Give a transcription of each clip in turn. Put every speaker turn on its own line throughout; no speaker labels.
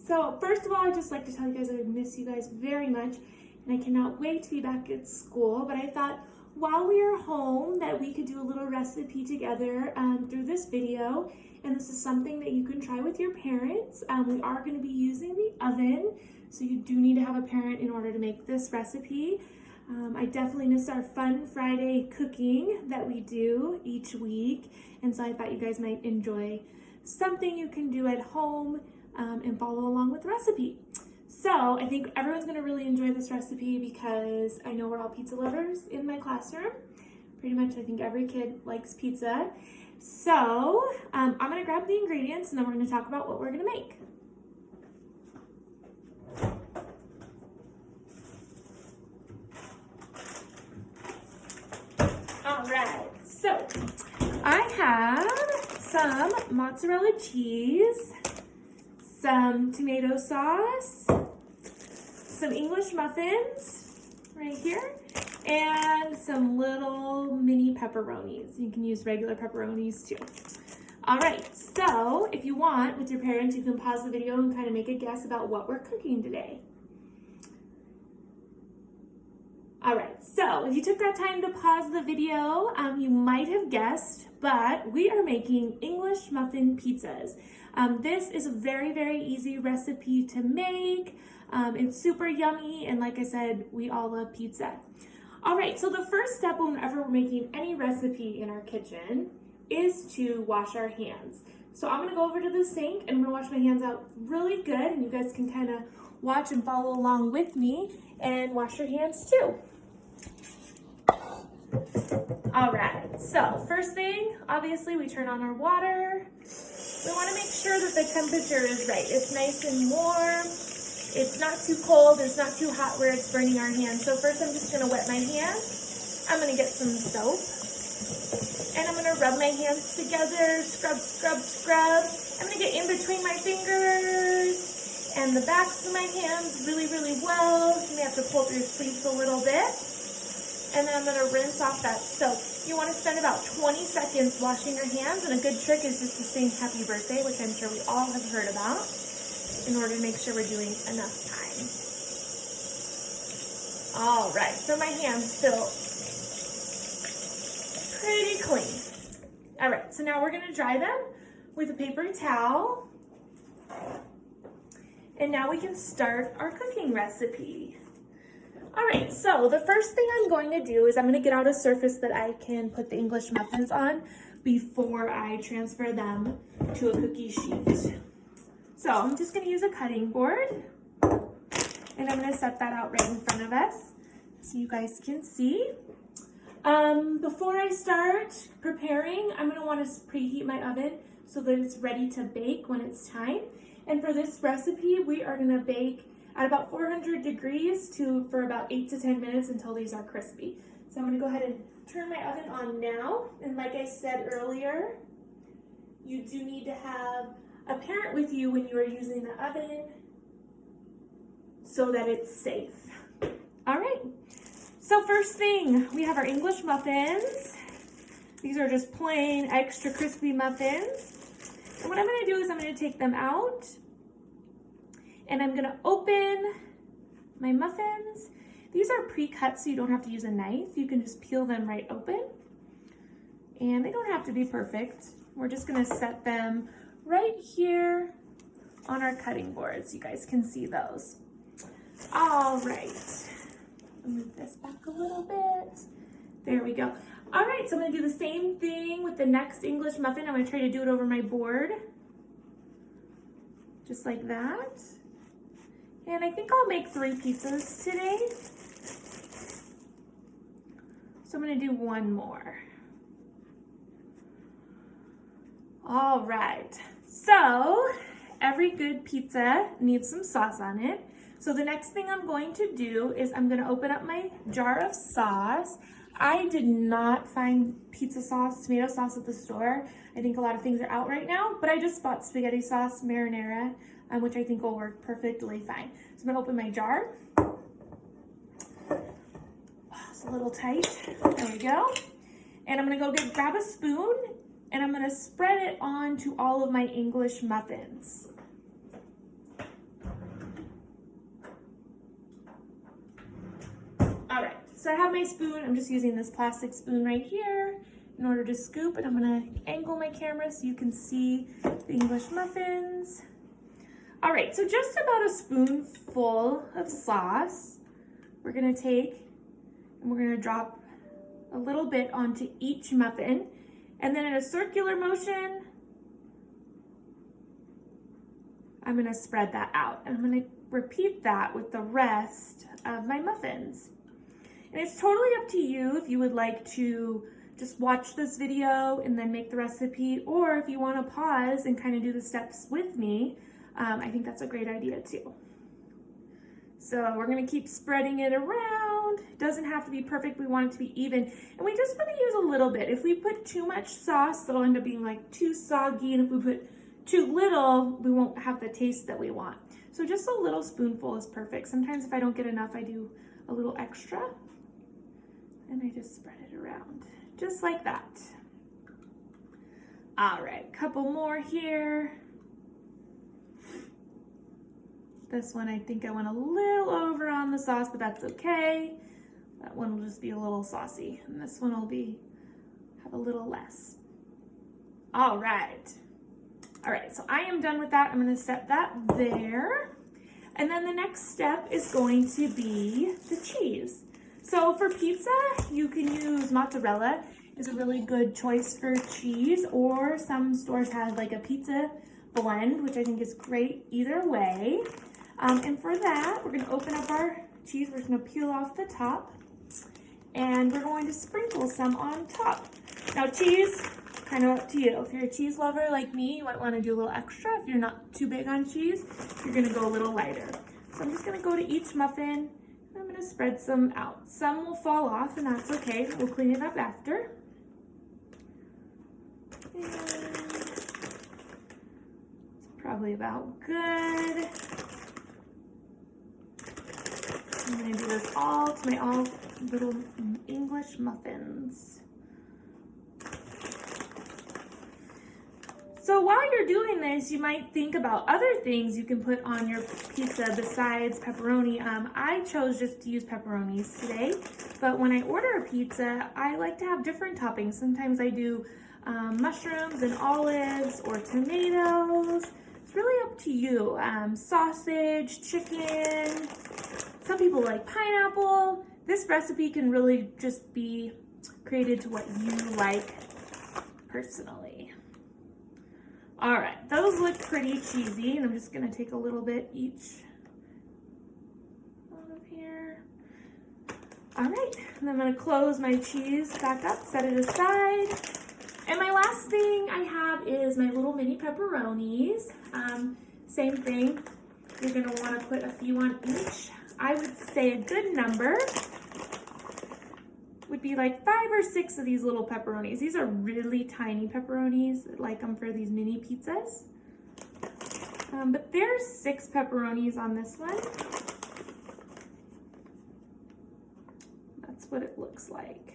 So first of all, I'd just like to tell you guys I miss you guys very much, and I cannot wait to be back at school. But I thought while we are home that we could do a little recipe together through this video, and this is something that you can try with your parents. We are going to be using the oven, so you do need to have a parent in order to make this recipe. I definitely miss our fun Friday cooking that we do each week, and so I thought you guys might enjoy something you can do at home and follow along with the recipe. So I think everyone's going to really enjoy this recipe because I know we're all pizza lovers in my classroom. Pretty much I think every kid likes pizza. So I'm going to grab the ingredients and then we're going to talk about what we're going to make. All right, so I have some mozzarella cheese, some tomato sauce, some English muffins right here, and some little mini pepperonis. You can use regular pepperonis too. All right, so if you want, with your parents, you can pause the video and kind of make a guess about what we're cooking today. All right, so if you took that time to pause the video, you might have guessed, but we are making English muffin pizzas. This is a very, very easy recipe to make. It's super yummy, and like I said, we all love pizza. All right, so the first step whenever we're making any recipe in our kitchen is to wash our hands. So I'm gonna go over to the sink and I'm gonna wash my hands out really good, and you guys can kind of watch and follow along with me and wash your hands too. All right, so first thing, obviously we turn on our water. We want to make sure that the temperature is right. It's nice and warm. It's not too cold. It's not too hot where it's burning our hands. So first I'm just going to wet my hands. I'm going to get some soap. And I'm going to rub my hands together. Scrub, scrub, scrub. I'm going to get in between my fingers and the backs of my hands really, really well. You may have to pull through your sleeves a little bit. And then I'm going to rinse off that soap. You want to spend about 20 seconds washing your hands, and a good trick is just to sing happy birthday, which I'm sure we all have heard about, in order to make sure we're doing enough time. All right, so my hands feel pretty clean. All right, so now we're going to dry them with a paper towel. And now we can start our cooking recipe. All right, so the first thing I'm going to do is I'm going to get out a surface that I can put the English muffins on before I transfer them to a cookie sheet. So I'm just going to use a cutting board, and I'm going to set that out right in front of us so you guys can see. Before I start preparing, I'm going to want to preheat my oven so that it's ready to bake when it's time. And for this recipe, we are going to bake at about 400 degrees for about 8 to 10 minutes until these are crispy. So I'm going to go ahead and turn my oven on now. And like I said earlier, you do need to have a parent with you when you are using the oven so that it's safe. All right, so first thing, we have our English muffins. These are just plain extra crispy muffins. And what I'm going to do is I'm going to take them out, and I'm going to open my muffins. These are pre-cut, so you don't have to use a knife. You can just peel them right open. And they don't have to be perfect. We're just going to set them right here on our cutting board so you guys can see those. All right. Move this back a little bit. There we go. All right, so I'm going to do the same thing with the next English muffin. I'm going to try to do it over my board. Just like that. And I think I'll make 3 pizzas today. So I'm going to do one more. All right. So every good pizza needs some sauce on it. So the next thing I'm going to do is I'm going to open up my jar of sauce. I did not find pizza sauce, tomato sauce at the store. I think a lot of things are out right now, but I just bought spaghetti sauce, marinara, which I think will work perfectly fine. So I'm gonna open my jar. Oh, it's a little tight. There we go. And I'm gonna go grab a spoon, and I'm gonna spread it onto all of my English muffins. So I have my spoon. I'm just using this plastic spoon right here in order to scoop, and I'm gonna angle my camera so you can see the English muffins. All right, so just about a spoonful of sauce we're gonna take, and we're gonna drop a little bit onto each muffin, and then in a circular motion, I'm gonna spread that out, and I'm gonna repeat that with the rest of my muffins. And it's totally up to you if you would like to just watch this video and then make the recipe, or if you wanna pause and kind of do the steps with me, I think that's a great idea too. So we're gonna keep spreading it around. It doesn't have to be perfect, we want it to be even. And we just wanna use a little bit. If we put too much sauce, that'll end up being like too soggy, and if we put too little, we won't have the taste that we want. So just a little spoonful is perfect. Sometimes if I don't get enough, I do a little extra, and I just spread it around, just like that. All right, couple more here. This one, I think I went a little over on the sauce, but that's okay. That one will just be a little saucy, and this one will have a little less. All right. All right, so I am done with that. I'm gonna set that there. And then the next step is going to be the cheese. So for pizza, you can use mozzarella. It's a really good choice for cheese, or some stores have like a pizza blend, which I think is great either way. And for that, we're gonna open up our cheese. We're gonna peel off the top, and we're going to sprinkle some on top. Now cheese, kind of up to you. If you're a cheese lover like me, you might wanna do a little extra. If you're not too big on cheese, you're gonna go a little lighter. So I'm just gonna go to each muffin, and I'm gonna spread some out. Some will fall off, and that's okay. We'll clean it up after. And it's probably about good. I'm gonna do this all to my all little English muffins. So while you're doing this, you might think about other things you can put on your pizza besides pepperoni. I chose just to use pepperonis today, but when I order a pizza, I like to have different toppings. Sometimes I do mushrooms and olives or tomatoes. It's really up to you. Sausage, chicken. Some people like pineapple. This recipe can really just be created to what you like personally. All right, those look pretty cheesy, and I'm just gonna take a little bit each out of here. All right, and I'm gonna close my cheese back up, set it aside. And my last thing I have is my little mini pepperonis. Same thing, you're gonna wanna put a few on each. I would say a good number would be like 5 or 6 of these little pepperonis. These are really tiny pepperonis. I like them for these mini pizzas. But there's 6 pepperonis on this one. That's what it looks like.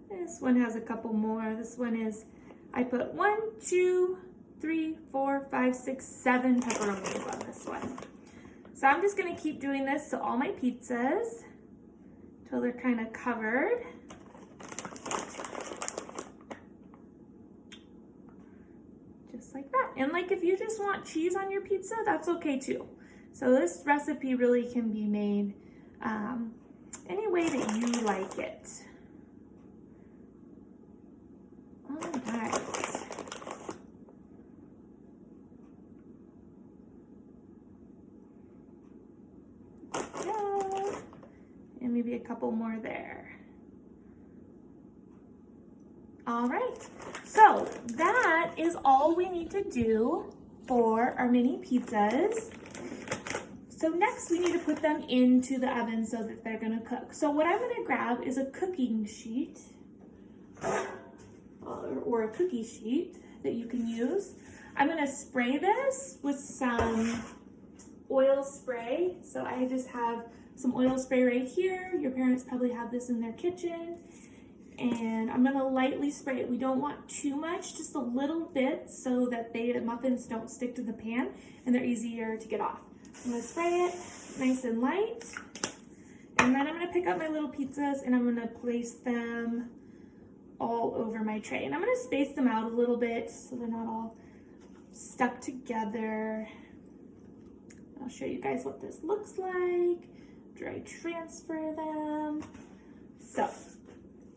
This one has a couple more. This one is, I put 1, 2, 3, 4, 5, 6, 7 pepperonis on this one. So I'm just gonna keep doing this to all my pizzas until they're kind of covered. Just like that. And like if you just want cheese on your pizza, that's okay too. So this recipe really can be made any way that you like it. All right. And maybe a couple more there. All right, so that is all we need to do for our mini pizzas. So next we need to put them into the oven so that they're gonna cook. So what I'm gonna grab is a cooking sheet or a cookie sheet that you can use. I'm gonna spray this with some oil spray. So I just have some oil spray right here. Your parents probably have this in their kitchen. And I'm gonna lightly spray it. We don't want too much, just a little bit so that the muffins don't stick to the pan and they're easier to get off. I'm gonna spray it nice and light. And And then I'm gonna pick up my little pizzas and I'm gonna place them all over my tray. And I'm gonna space them out a little bit so they're not all stuck together. I'll show you guys what this looks like after I transfer them. So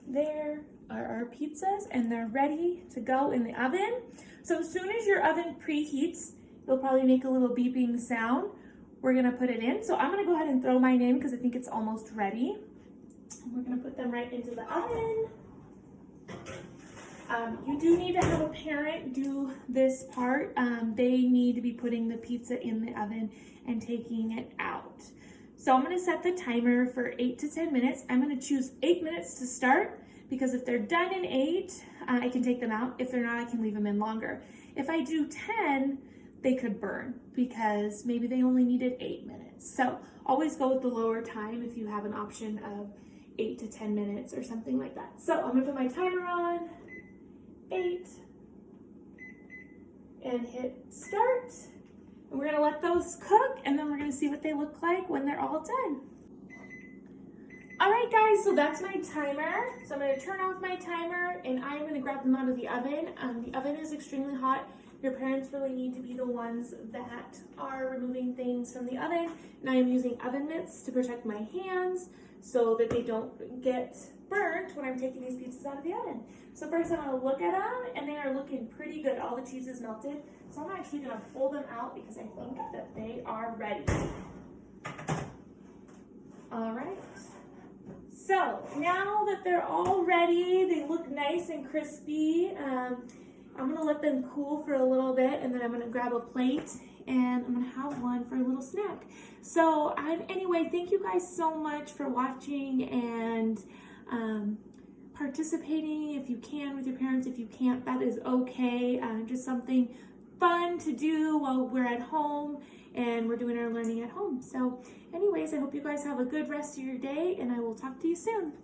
there are our pizzas and they're ready to go in the oven. So as soon as your oven preheats, it'll probably make a little beeping sound. We're gonna put it in. So I'm gonna go ahead and throw mine in because I think it's almost ready. And we're gonna put them right into the oven. You do need to have a parent do this part. They need to be putting the pizza in the oven and taking it out. So I'm gonna set the timer for 8 to 10 minutes. I'm gonna choose 8 minutes to start because if they're done in 8, I can take them out. If they're not, I can leave them in longer. If I do 10, they could burn because maybe they only needed 8 minutes. So always go with the lower time if you have an option of 8 to 10 minutes or something like that. So I'm gonna put my timer on, 8, and hit start. And we're gonna let those cook and then we're gonna see what they look like when they're all done. All right guys, so that's my timer. So I'm gonna turn off my timer and I'm gonna grab them out of the oven. The oven is extremely hot. Your parents really need to be the ones that are removing things from the oven. And I am using oven mitts to protect my hands so that they don't get burnt when I'm taking these pizzas out of the oven. So first I'm gonna look at them and they are looking pretty good. All the cheese is melted. So I'm actually gonna pull them out because I think that they are ready. All right. So now that they're all ready, they look nice and crispy. I'm gonna let them cool for a little bit and then I'm gonna grab a plate and I'm gonna have one for a little snack. So anyway, thank you guys so much for watching and participating if you can with your parents. If you can't, that is okay. Just something fun to do while we're at home and we're doing our learning at home. So anyways, I hope you guys have a good rest of your day and I will talk to you soon.